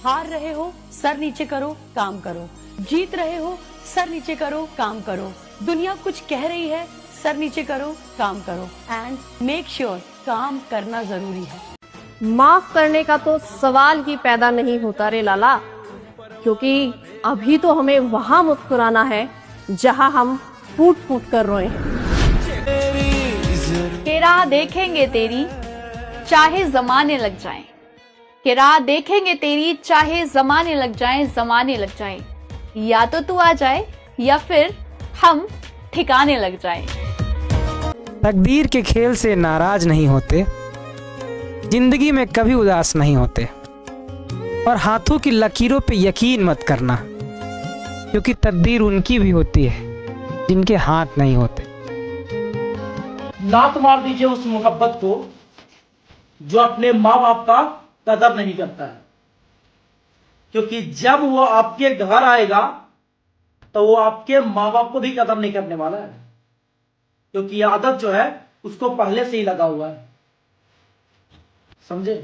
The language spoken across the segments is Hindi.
हार रहे हो सर नीचे करो, काम करो। जीत रहे हो सर नीचे करो, काम करो। दुनिया कुछ कह रही है, सर नीचे करो, काम करो। एंड मेक श्योर काम करना जरूरी है। माफ करने का तो सवाल ही पैदा नहीं होता रे लाला, क्योंकि अभी तो हमें वहां मुस्कुराना है जहां हम फूट फूट कर रोए। के राह देखेंगे तेरी चाहे जमाने लग जाएं, के राह देखेंगे तेरी चाहे जमाने लग जाएं, जमाने लग जाएं। या तो तू आ जाए या फिर हम ठिकाने लग जाएं। तकदीर के खेल से नाराज नहीं होते, जिंदगी में कभी उदास नहीं होते। और हाथों की लकीरों पे यकीन मत करना, क्योंकि तकदीर उनकी भी होती है जिनके हाथ नहीं होते। लात मार दीजिए उस मोहब्बत को जो अपने माँ बाप का कदर नहीं करता है, क्योंकि जब वो आपके घर आएगा तो वो आपके माँ बाप को भी कदर नहीं करने वाला है, क्योंकि ये आदत जो है उसको पहले से ही लगा हुआ है। समझे?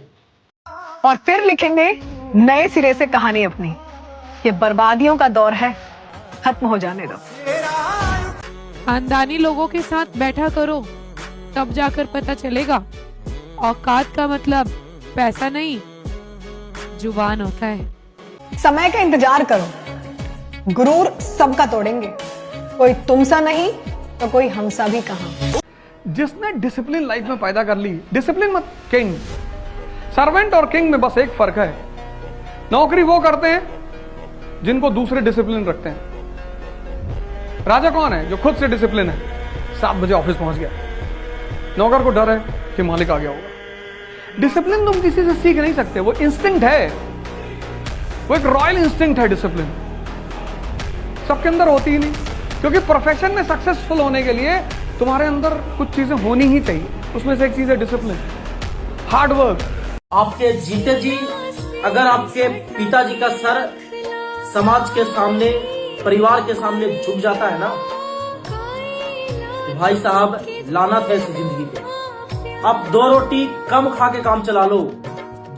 और फिर लिखेंगे नए सिरे से कहानी अपनी। ये बर्बादियों का दौर है, खत्म हो जाने दो। खानदानी लोगों के साथ बैठा करो, तब जाकर पता चलेगा औकात का मतलब पैसा नहीं जुबान होता है। समय का इंतजार करो, गुरूर सबका तोड़ेंगे। कोई तुमसा नहीं तो कोई हमसा भी कहां। जिसने डिसिप्लिन लाइफ में पैदा कर ली, डिसिप्लिन मत किंग। सर्वेंट और किंग में बस एक फर्क है, नौकरी वो करते हैं जिनको दूसरे डिसिप्लिन रखते हैं। राजा कौन है? जो खुद से डिसिप्लिन है, 7 बजे ऑफिस पहुंच गया, नौकर को डर है कि मालिक आ गया होगा। डिसिप्लिन तुम किसी से सीख नहीं सकते, वो इंस्टिंक्ट है, वो एक रॉयल इंस्टिंक्ट है। डिसिप्लिन सबके अंदर होती ही नहीं, क्योंकि प्रोफेशन में सक्सेसफुल होने के लिए तुम्हारे अंदर कुछ चीजें होनी ही चाहिए। उसमें से एक चीज है डिसिप्लिन, हार्ड वर्क। आपके जीते जी अगर आपके पिताजी का सर समाज के सामने, परिवार के सामने झुक जाता है ना, तो भाई साहब लानत है इस जिंदगी पे। आप 2 रोटी कम खा के काम चला लो,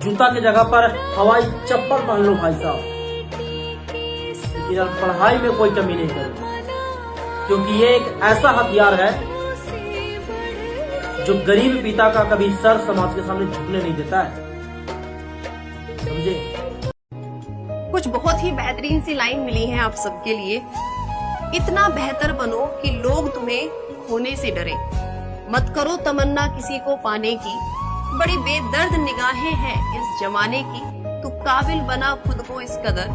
जूता की जगह पर हवाई चप्पल पहन लो भाई साहब, लेकिन पढ़ाई में कोई कमी नहीं करो, क्योंकि ये एक ऐसा हथियार है जो गरीब पिता का कभी सर समाज के सामने झुकने नहीं देता है। समझे? कुछ बहुत ही बेहतरीन सी लाइन मिली है आप सबके लिए। इतना बेहतर बनो कि लोग तुम्हें खोने से डरे, मत करो तमन्ना किसी को पाने की। बड़ी बेदर्द निगाहें हैं इस जमाने की, तू काबिल बना खुद को इस कदर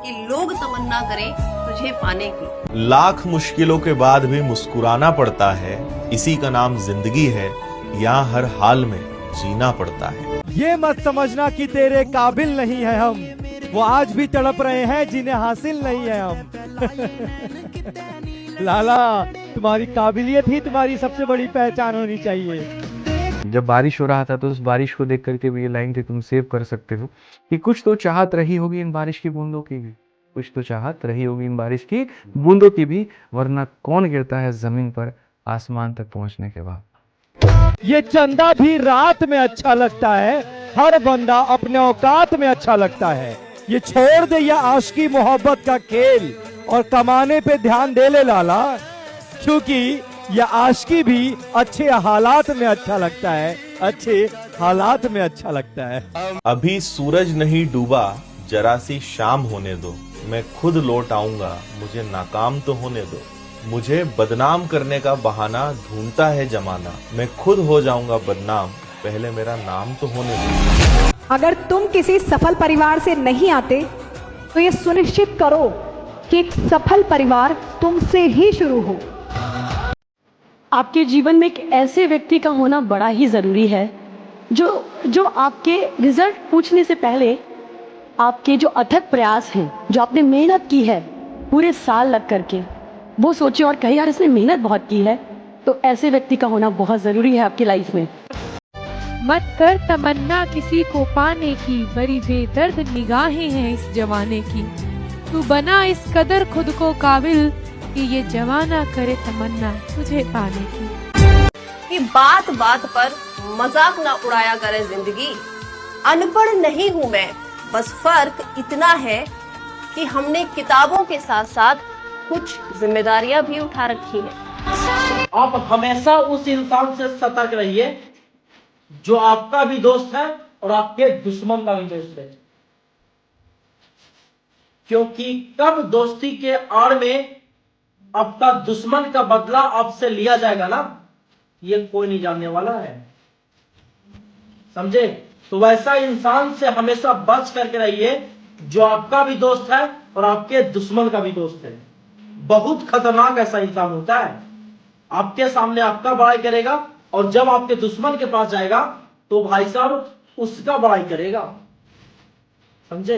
कि लोग तमन्ना करें तुझे पाने की। लाख मुश्किलों के बाद भी मुस्कुराना पड़ता है, इसी का नाम जिंदगी है, यहाँ हर हाल में जीना पड़ता है। ये मत समझना कि तेरे काबिल नहीं है हम, वो आज भी तड़प रहे हैं जिन्हें हासिल नहीं है हम। लाला, तुम्हारी काबिलियत ही तुम्हारी सबसे बड़ी पहचान होनी चाहिए। जब बारिश हो रहा था तो उस बारिश को देख करके भी ये लाइन थी, तुम सेव कर सकते हो कि कुछ तो चाहत रही होगी इन बारिश की बूंदों की भी, कुछ तो चाहत रही होगी इन बारिश की बूंदों की भी, वरना कौन गिरता है जमीन पर आसमान तक पहुंचने के बाद। ये चंदा भी रात में अच्छा लगता है, हर बंदा अपने औकात में अच्छा लगता है। ये छोड़ दे या आशिकी मोहब्बत का खेल और कमाने पे ध्यान दे ले लाला, क्योंकि यह आशिकी भी अच्छे हालात में अच्छा लगता है, अच्छे हालात में अच्छा लगता है। अभी सूरज नहीं डूबा, जरा सी शाम होने दो, मैं खुद लौट आऊंगा, मुझे नाकाम तो होने दो। मुझे बदनाम करने का बहाना ढूंढता है जमाना, मैं खुद हो जाऊंगा बदनाम, पहले मेरा नाम तो होने दो। अगर तुम किसी सफल परिवार से नहीं आते तो ये सुनिश्चित करो कि एक सफल परिवार तुमसे ही शुरू हो। आपके जीवन में एक ऐसे व्यक्ति का होना बड़ा ही जरूरी है जो आपके रिजल्ट पूछने से पहले आपके जो अथक प्रयास हैं, जो आपने मेहनत की है पूरे साल लग करके, वो सोचे और कहे यार इसने मेहनत बहुत की है। तो ऐसे व्यक्ति का होना बहुत जरूरी है आपकी लाइफ में। मत कर तमन्ना किसी को पाने की, बड़ी बेदर्द निगाहें हैं इस जमाने की। तू बना इस कदर खुद को काबिल कि ये जमाना करे तमन्ना तुझे पाने की। कि बात बात पर मजाक ना उड़ाया करे जिंदगी। अनपढ़ नहीं हूँ मैं, बस फर्क इतना है कि हमने किताबों के साथ साथ कुछ जिम्मेदारियां भी उठा रखी है। आप हमेशा उस इंसान से सतर्क रहिए जो आपका भी दोस्त है और आपके दुश्मन का भी दोस्त है, क्योंकि कब दोस्ती के आड़ में आपका दुश्मन का बदला आपसे लिया जाएगा ना, ये कोई नहीं जानने वाला है, समझे। तो वैसा इंसान से हमेशा बच करके रहिए जो आपका भी दोस्त है और आपके दुश्मन का भी दोस्त है। बहुत खतरनाक ऐसा इंसान होता है, आपके सामने आपका बड़ाई करेगा और जब आपके दुश्मन के पास जाएगा तो भाई साहब उसका बड़ाई करेगा, समझे।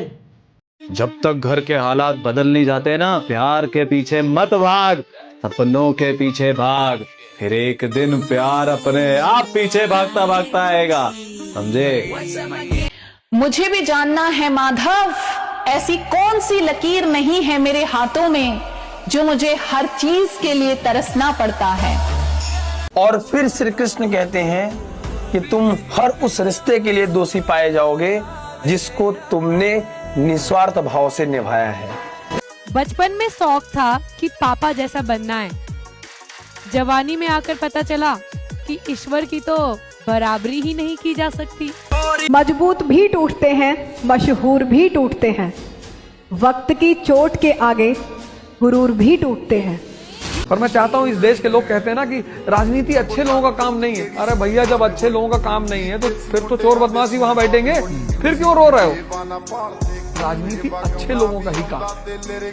जब तक घर के हालात बदल नहीं जाते ना, प्यार के पीछे मत भाग, सपनों के पीछे भाग, फिर एक दिन प्यार अपने आप पीछे भागता भागता आएगा, समझे। मुझे भी जानना है माधव, ऐसी कौन सी लकीर नहीं है मेरे हाथों में जो मुझे हर चीज के लिए तरसना पड़ता है। और फिर श्री कृष्ण कहते हैं कि तुम हर उस रिश्ते के लिए दोषी पाए जाओगे जिसको तुमने निस्वार्थ भाव से निभाया है। बचपन में शौक था कि पापा जैसा बनना है। जवानी में आकर पता चला कि ईश्वर की तो बराबरी ही नहीं की जा सकती। मजबूत भी टूटते हैं, मशहूर भी टूटते हैं, वक्त की चोट के आगे गुरूर भी टूटते हैं। पर मैं चाहता हूं, इस देश के लोग कहते हैं ना कि राजनीति अच्छे लोगों का काम नहीं है। अरे भैया, जब अच्छे लोगों का काम नहीं है तो फिर तो चोर बदमाशी वहां बैठेंगे, फिर क्यों रो रहे हो। राजनीति अच्छे लोगों का ही काम,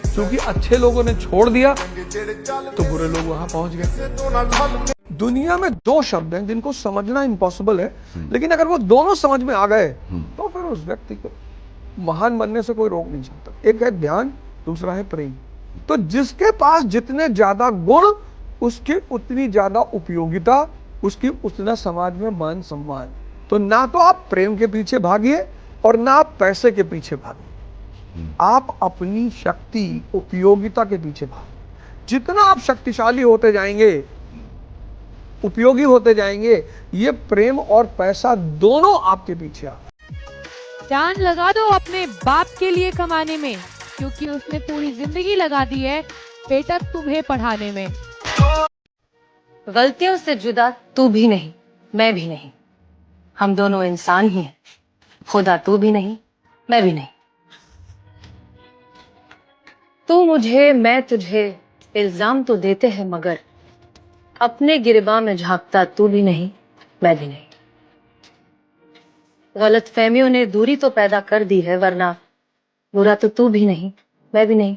क्योंकि अच्छे लोगों ने छोड़ दिया तो बुरे लोग वहां पहुंच गए। दुनिया में दो शब्द हैं जिनको समझना इम्पॉसिबल है, लेकिन अगर वो दोनों समझ में आ गए तो फिर उस व्यक्ति को महान बनने से कोई रोक नहीं सकता। एक है ध्यान, दूसरा है प्रेम। तो जिसके पास जितने ज्यादा गुण, उसकी उतनी ज्यादा उपयोगिता, उसकी उतना समाज में मान सम्मान। तो ना तो आप प्रेम के पीछे भागिए और ना आप पैसे के पीछे भागिए, आप अपनी शक्ति, उपयोगिता के पीछे भागिए। जितना आप शक्तिशाली होते जाएंगे, उपयोगी होते जाएंगे, ये प्रेम और पैसा दोनों आपके पीछे आ। जान लगा दो अपने बाप के लिए कमाने में, क्योंकि उसने पूरी जिंदगी लगा दी है बेटा तुम्हें पढ़ाने में। गलतियों से जुदा तू भी नहीं, मैं भी नहीं, हम दोनों इंसान ही हैं। खुदा तू भी नहीं, मैं भी नहीं। तू मुझे, मैं तुझे इल्जाम तो देते हैं, मगर अपने गिरबान में झांकता तू भी नहीं, मैं भी नहीं। गलतफहमियों ने दूरी तो पैदा कर दी है, वरना बुरा तो तू भी नहीं, मैं भी नहीं।